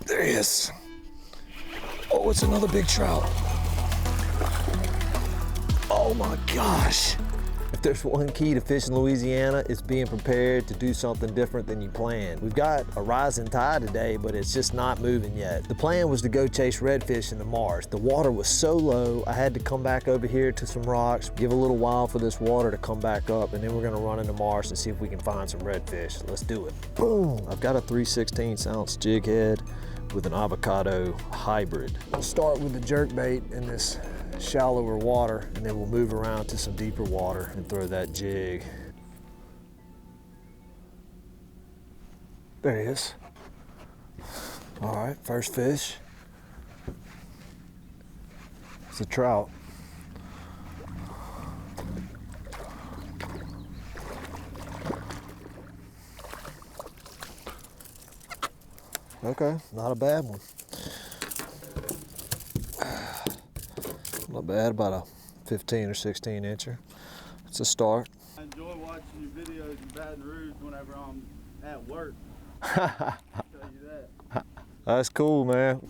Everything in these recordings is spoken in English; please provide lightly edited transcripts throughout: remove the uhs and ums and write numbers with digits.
There he is. Oh, it's another big trout. Oh my gosh. If there's one key to fishing Louisiana, it's being prepared to do something different than you planned. We've got a rising tide today, but it's just not moving yet. The plan was to go chase redfish in the marsh. The water was so low, I had to come back over here to some rocks, give a little while for this water to come back up, and then we're gonna run in the marsh and see if we can find some redfish. Let's do it. Boom! I've got a 3/16 ounce jig head with an avocado hybrid. We'll start with the jerkbait in this shallower water, and then we'll move around to some deeper water and throw that jig. There he is. All right, first fish. It's a trout. Okay, not a bad one. Not bad, about a 15 or 16 incher. It's a start. I enjoy watching your videos in Baton Rouge whenever I'm at work. I'll tell you that. That's cool, man.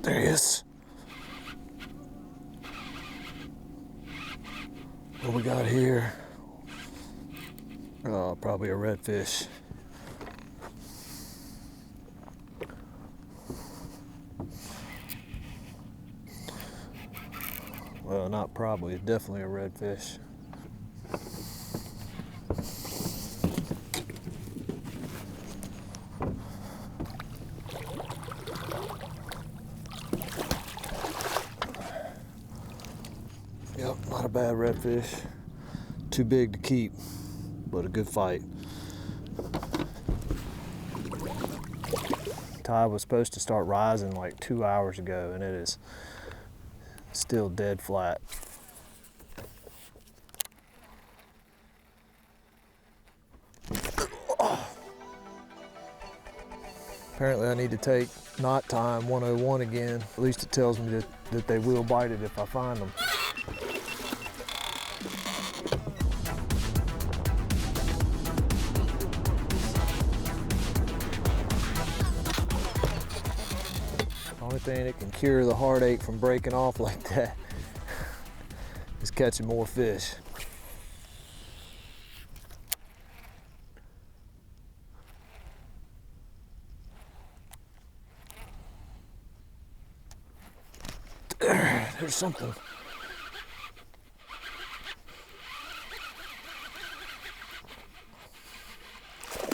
There he is. What we got here? Probably a redfish. Well, not probably, it's definitely a redfish. Yep, not a bad redfish. Too big to keep, but a good fight. Tide was supposed to start rising like 2 hours ago, and it is still dead flat. Apparently I need to take knot time 101 again. At least it tells me that they will bite it if I find them. Only thing that can cure the heartache from breaking off like that is catching more fish. There's something.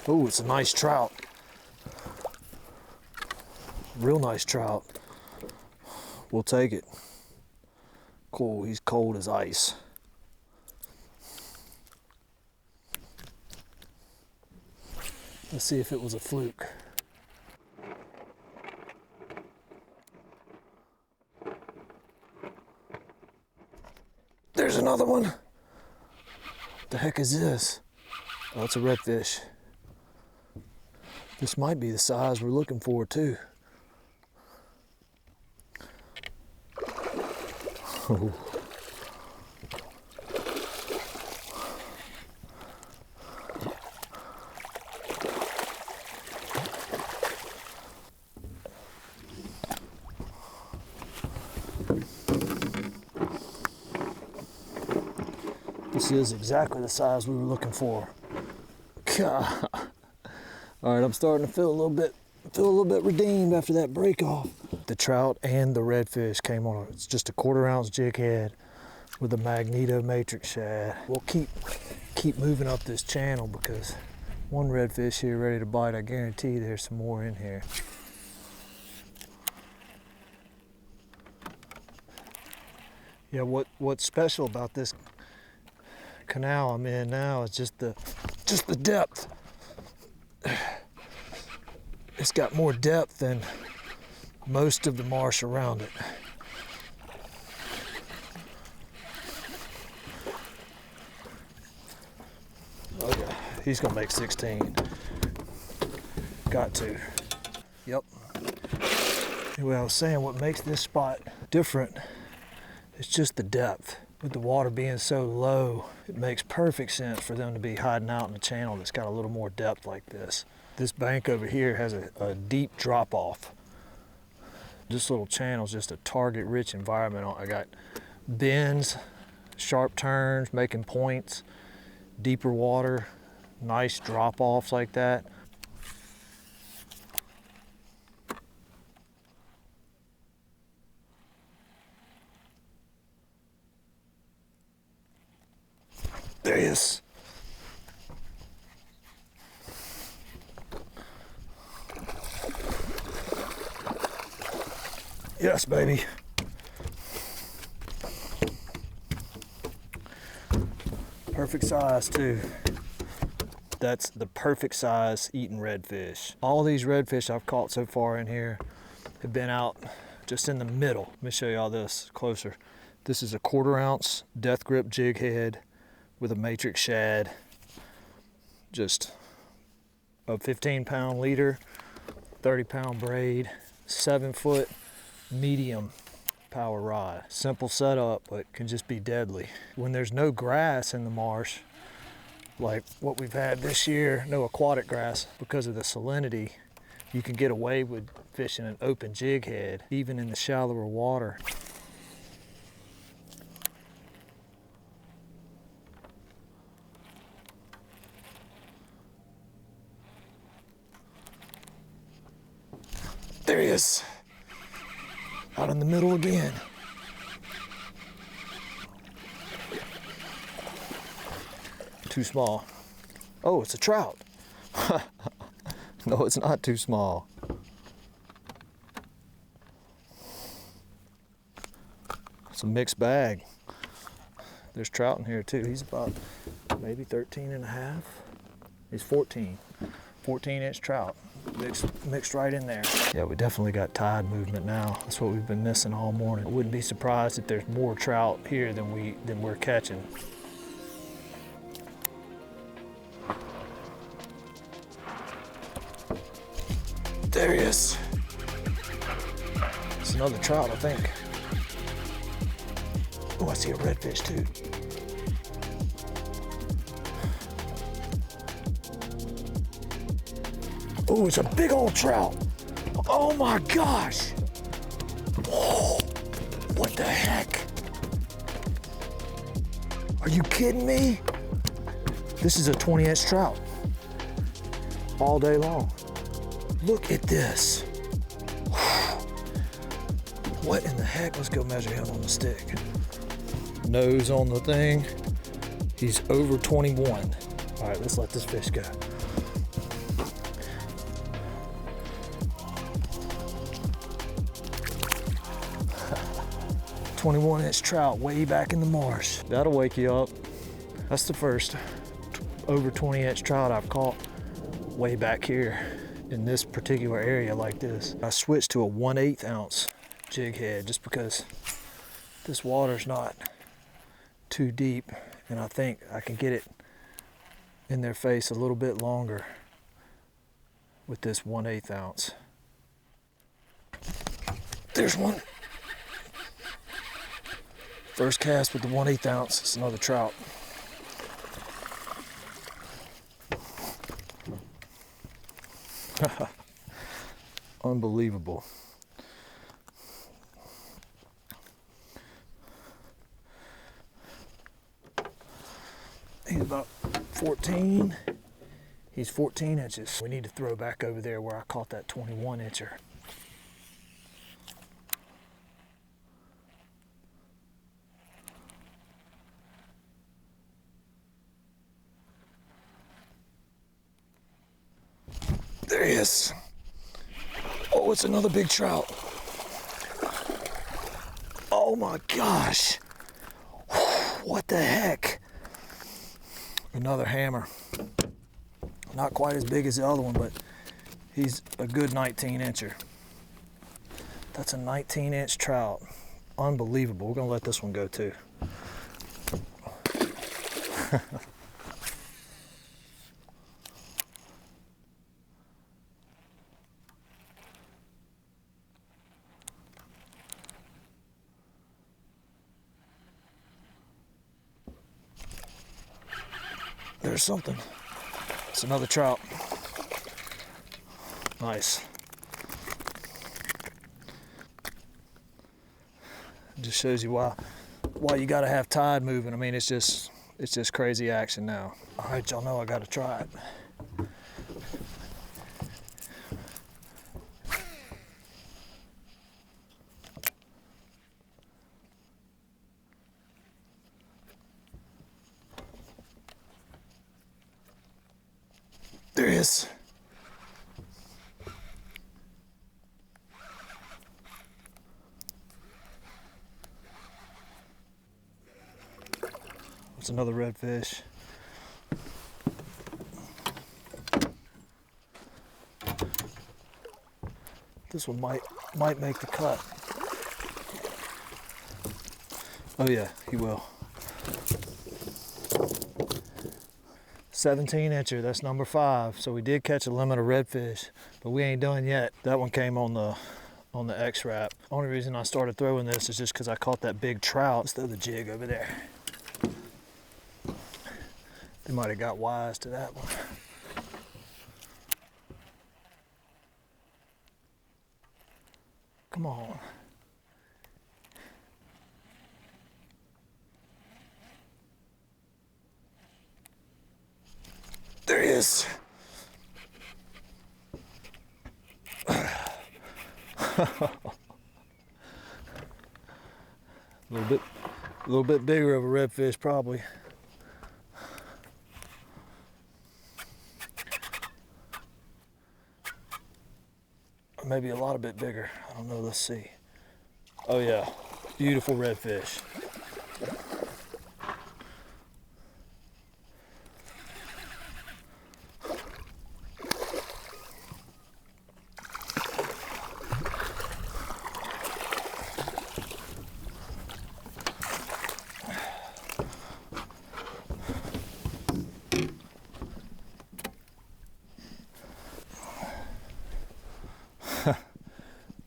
Oh, it's a nice trout. Real nice trout. We'll take it. Cool, he's cold as ice. Let's see if it was a fluke. There's another one. What the heck is this? Oh, it's a redfish. This might be the size we're looking for too. Oh. This is exactly the size we were looking for. God. All right, I'm starting to feel a little bit redeemed after that break off. The trout and the redfish came on. It's just a 1/4 ounce jig head with a magneto matrix shad. We'll keep moving up this channel because one redfish here ready to bite. I guarantee there's some more in here. Yeah, what's special about this canal I'm in now is just the depth. It's got more depth than most of the marsh around it. Okay, he's gonna make 16. Got to. Yep. Anyway, I was saying what makes this spot different is just the depth. With the water being so low, it makes perfect sense for them to be hiding out in a channel that's got a little more depth like this. This bank over here has a deep drop off. This little channel is just a target rich environment. I got bends, sharp turns, making points, deeper water, nice drop offs like that. There he is. Yes, baby. Perfect size too. That's the perfect size eating redfish. All these redfish I've caught so far in here have been out just in the middle. Let me show you all this closer. This is a 1/4 ounce death grip jig head with a matrix shad. Just a 15-pound leader, 30-pound braid, 7-foot medium power rod. Simple setup, but can just be deadly. When there's no grass in the marsh, like what we've had this year, no aquatic grass, because of the salinity, you can get away with fishing an open jig head, even in the shallower water. There he is. Out in the middle again. Too small. Oh, it's a trout. No, it's not too small. It's a mixed bag. There's trout in here too. He's about maybe 13 and a half. He's 14. 14-inch trout. Mixed right in there. Yeah, we definitely got tide movement now. That's what we've been missing all morning. I wouldn't be surprised if there's more trout here than we're catching. There he is. It's another trout, I think. Oh, I see a redfish too. Oh, it's a big old trout. Oh my gosh. Oh, what the heck? Are you kidding me? This is a 20-inch trout. All day long. Look at this. What in the heck? Let's go measure him on the stick. Nose on the thing. He's over 21. All right, let's let this fish go. 21-inch trout way back in the marsh. That'll wake you up. That's the first over 20-inch trout I've caught way back here in this particular area like this. I switched to a 1/8 ounce jig head just because this water's not too deep, and I think I can get it in their face a little bit longer with this 1/8 ounce. There's one. First cast with the 1/8 ounce. It's another trout. Unbelievable. He's about 14. He's 14 inches. We need to throw back over there where I caught that 21-incher. There he is. Oh, it's another big trout. Oh my gosh. What the heck? Another hammer. Not quite as big as the other one, but he's a good 19-incher. That's a 19-inch trout. Unbelievable. We're gonna let this one go too. There's something. It's another trout. Nice. Just shows you why you gotta have tide moving. I mean, it's just crazy action now. All right, y'all know I gotta try it. There he is. It's another redfish. This one might make the cut. Oh yeah, he will. 17-incher, that's number 5. So we did catch a limit of redfish, but we ain't done yet. That one came on the X-Wrap. Only reason I started throwing this is just because I caught that big trout. Let's throw the jig over there. They might have got wise to that one. Come on. There he is. A little bit bigger of a redfish probably. Or maybe a lot bit bigger. I don't know, let's see. Oh yeah, beautiful redfish.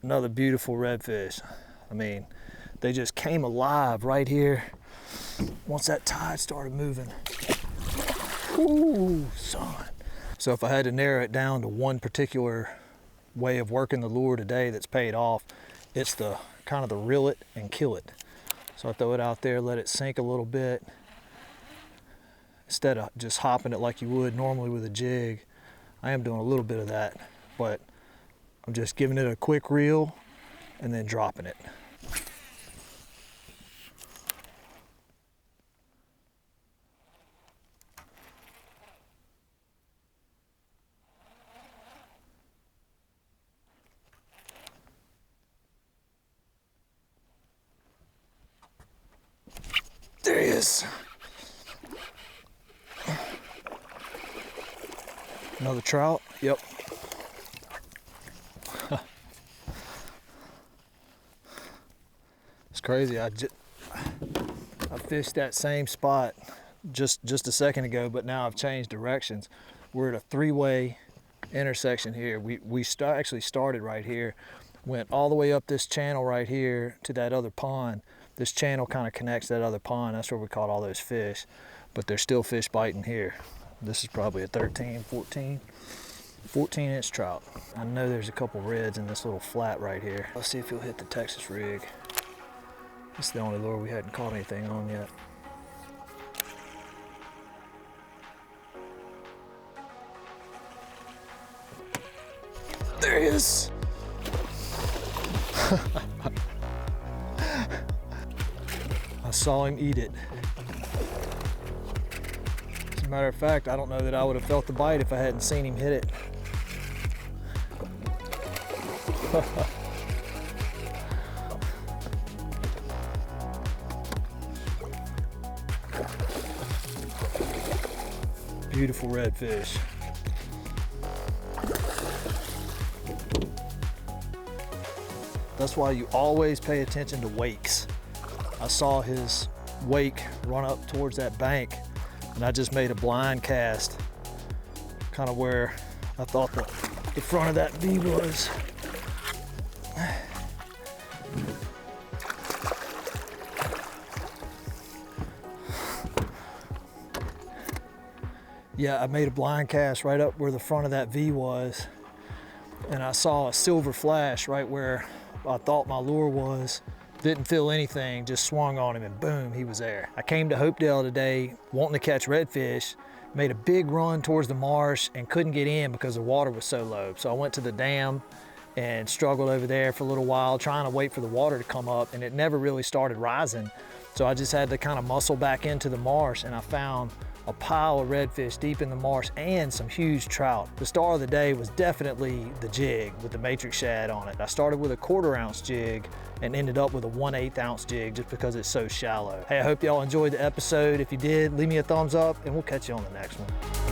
Another beautiful redfish. I mean, they just came alive right here once that tide started moving. Ooh, son. So if I had to narrow it down to one particular way of working the lure today that's paid off, it's the kind of the reel it and kill it. So I throw it out there, let it sink a little bit. Instead of just hopping it like you would normally with a jig, I am doing a little bit of that, but I'm just giving it a quick reel and then dropping it. There he is. Another trout, yep. It's crazy. I fished that same spot just a second ago, but now I've changed directions. We're at a 3-way intersection here. We actually started right here, went all the way up this channel right here to that other pond. This channel kind of connects that other pond. That's where we caught all those fish, but there's still fish biting here. This is probably a 14-inch trout. I know there's a couple reds in this little flat right here. Let's see if he'll hit the Texas rig. It's the only lure we hadn't caught anything on yet. There he is. I saw him eat it. As a matter of fact, I don't know that I would have felt the bite if I hadn't seen him hit it. Beautiful redfish. That's why you always pay attention to wakes. I saw his wake run up towards that bank, and I just made a blind cast, kind of where I thought the front of that V was. Yeah, I made a blind cast right up where the front of that V was, and I saw a silver flash right where I thought my lure was. Didn't feel anything, just swung on him and boom, he was there. I came to Hopedale today wanting to catch redfish, made a big run towards the marsh and couldn't get in because the water was so low. So I went to the dam and struggled over there for a little while trying to wait for the water to come up, and it never really started rising. So I just had to kind of muscle back into the marsh, and I found a pile of redfish deep in the marsh and some huge trout. The star of the day was definitely the jig with the matrix shad on it. I started with a 1/4 ounce jig and ended up with a 1/8 ounce jig just because it's so shallow. Hey, I hope y'all enjoyed the episode. If you did, leave me a thumbs up and we'll catch you on the next one.